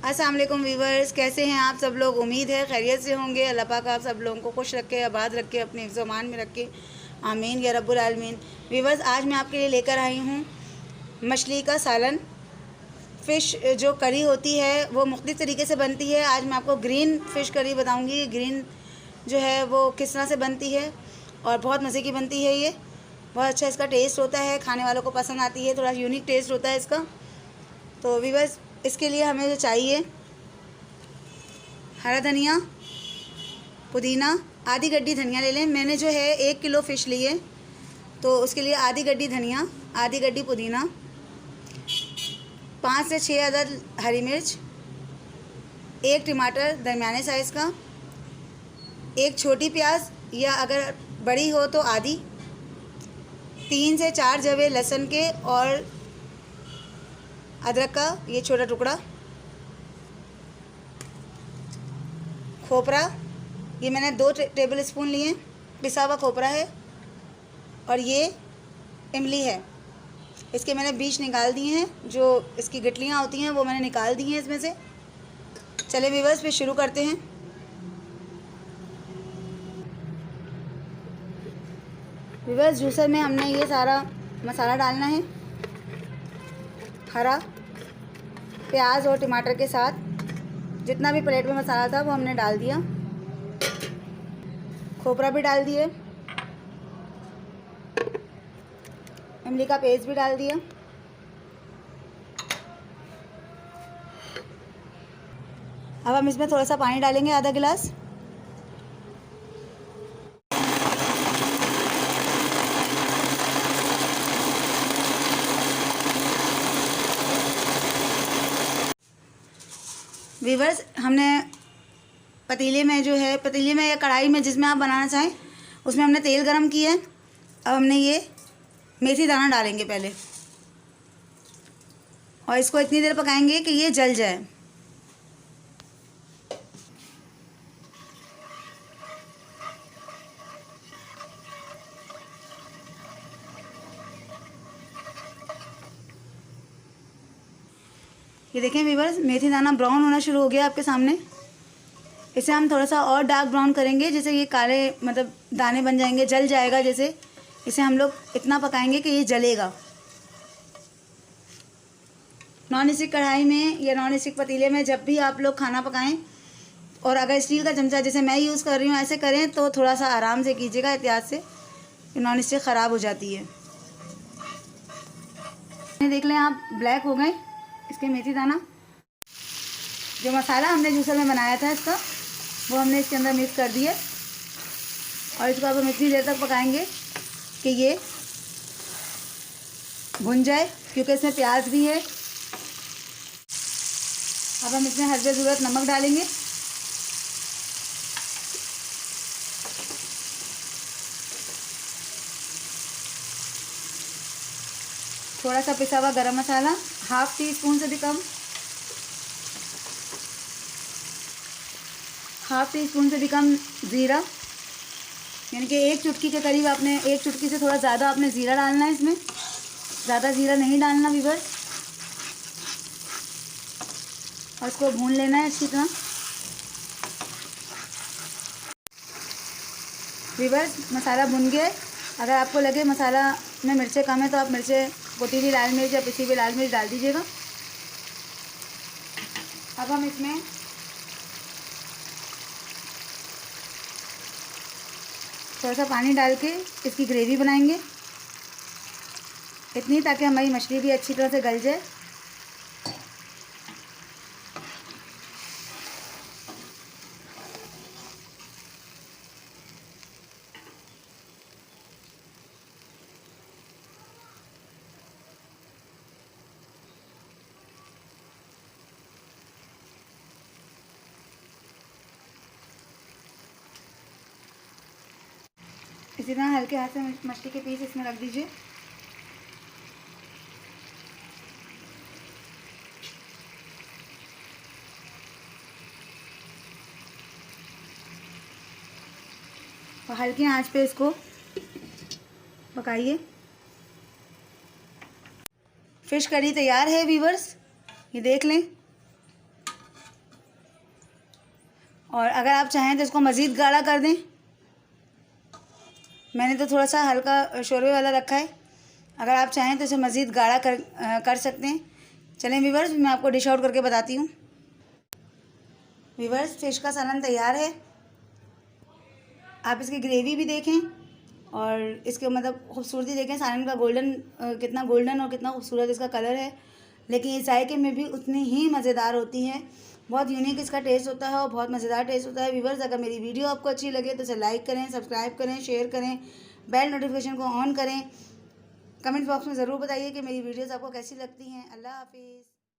अस्सलाम वालेकुम वीवर्स, कैसे हैं आप सब लोग। उम्मीद है खैरियत से होंगे। अल्लाह पाक आप सब लोगों को खुश रखे, आबाद रखे, अपने हिफ्ज़ अमान में रखे, आमीन या रब्बुल आलमीन। वीवर्स, आज मैं आपके लिए लेकर आई हूँ मछली का सालन। फ़िश जो करी होती है वो मुख्तलिफ़ तरीके से बनती है। आज मैं आपको ग्रीन फ़िश करी बताऊँगी। ग्रीन जो है वो किस तरह से बनती है और बहुत मज़े की बनती है। ये बहुत अच्छा इसका टेस्ट होता है, खाने वालों को पसंद आती है। थोड़ा यूनिक टेस्ट होता है इसका। तो वीवर्स, इसके लिए हमें जो चाहिए, हरा धनिया, पुदीना, आधी गड्डी धनिया ले लें। मैंने जो है 1 किलो फ़िश ली है, तो उसके लिए आधी गड्डी धनिया, आधी गड्डी पुदीना, 5 से 6 अदद हरी मिर्च, 1 टमाटर दरमियाने साइज़ का, 1 छोटी प्याज या अगर बड़ी हो तो आधी, 3 से 4 जवे लहसुन के और अदरक का ये छोटा टुकड़ा, खोपरा, ये मैंने 2 टेबल स्पून लिए, पिसा हुआ खोपरा है। और ये इमली है, इसके मैंने बीज निकाल दिए हैं। जो इसकी गठलियाँ होती हैं वो मैंने निकाल दी हैं इसमें से। चले व्यूअर्स, फिर शुरू करते हैं। व्यूअर्स, जूसर में हमने ये सारा मसाला डालना है। हरा प्याज और टमाटर के साथ जितना भी प्लेट में मसाला था वो हमने डाल दिया। खोपरा भी डाल दिए, इमली का पेस्ट भी डाल दिया। अब हम इसमें थोड़ा सा पानी डालेंगे, आधा गिलास। वीवर्स, हमने पतीले में जो है, पतीले में या कढ़ाई में जिसमें आप बनाना चाहें, उसमें हमने तेल गरम किया है। अब हमने ये मेथी दाना डालेंगे पहले, और इसको इतनी देर पकाएंगे कि ये जल जाए। ये देखें वीवर्स, मेथी दाना ब्राउन होना शुरू हो गया आपके सामने। इसे हम थोड़ा सा और डार्क ब्राउन करेंगे, जैसे ये काले मतलब दाने बन जाएंगे, जल जाएगा जैसे। इसे हम लोग इतना पकाएंगे कि ये जलेगा। नॉन स्टिक कढ़ाई में या नॉन स्टिक पतीले में जब भी आप लोग खाना पकाएं, और अगर स्टील का चमचा जैसे मैं यूज़ कर रही हूँ ऐसे करें, तो थोड़ा सा आराम से कीजिएगा, एहतियात से, कि नॉन स्टिक ख़राब हो जाती है। देख लें आप, ब्लैक हो गए इसके मेथी दाना। जो मसाला हमने जूसर में बनाया था इसका, वो हमने इसके अंदर मिक्स कर दिया। और इसको अब हम इतनी देर तक पकाएंगे कि ये भुन जाए, क्योंकि इसमें प्याज भी है। अब हम इसमें हस्बे ज़रूरत नमक डालेंगे। थोड़ा सा पिसा हुआ गरम मसाला, ½ टीस्पून से भी कम, ½ टीस्पून से भी कम ज़ीरा, यानी कि 1 चुटकी के करीब आपने, 1 चुटकी से थोड़ा ज़्यादा आपने ज़ीरा डालना है इसमें। ज़्यादा ज़ीरा नहीं डालना वीवर्स। और इसको भून लेना है अच्छी तरह। वीवर्स, मसाला भुन गया है। अगर आपको लगे मसाला में मिर्चें कम है तो आप मिर्चें, कुटी हुई लाल मिर्च या पिसी हुई लाल मिर्च डाल दीजिएगा। अब हम इसमें थोड़ा सा पानी डाल के इसकी ग्रेवी बनाएंगे, इतनी ताकि हमारी मछली भी अच्छी तरह से गल जाए। इसी तरह हल्के हाथ से मछली के पीस इसमें रख दीजिए। और हल्की आंच पे इसको पकाइए। फ़िश करी तैयार है वीवर्स, ये देख लें। और अगर आप चाहें तो इसको मज़ीद गाढ़ा कर दें। मैंने तो थोड़ा सा हल्का शोरबे वाला रखा है, अगर आप चाहें तो इसे मज़ीद गाढ़ा कर सकते हैं। चलें व्यूअर्स, मैं आपको डिश आउट करके बताती हूँ। व्यूअर्स, फ़िश का सालन तैयार है। आप इसकी ग्रेवी भी देखें और इसके मतलब खूबसूरती देखें, सालन का कितना गोल्डन और कितना खूबसूरत इसका कलर है। लेकिन ये जायके में भी उतनी ही मज़ेदार होती हैं। बहुत यूनिक इसका टेस्ट होता है और बहुत मज़ेदार टेस्ट होता है। व्यूअर्स, अगर मेरी वीडियो आपको अच्छी लगे तो इसे लाइक करें, सब्सक्राइब करें, शेयर करें, बेल नोटिफिकेशन को ऑन करें। कमेंट बॉक्स में ज़रूर बताइए कि मेरी वीडियोज़ आपको कैसी लगती हैं। अल्लाह हाफिज़।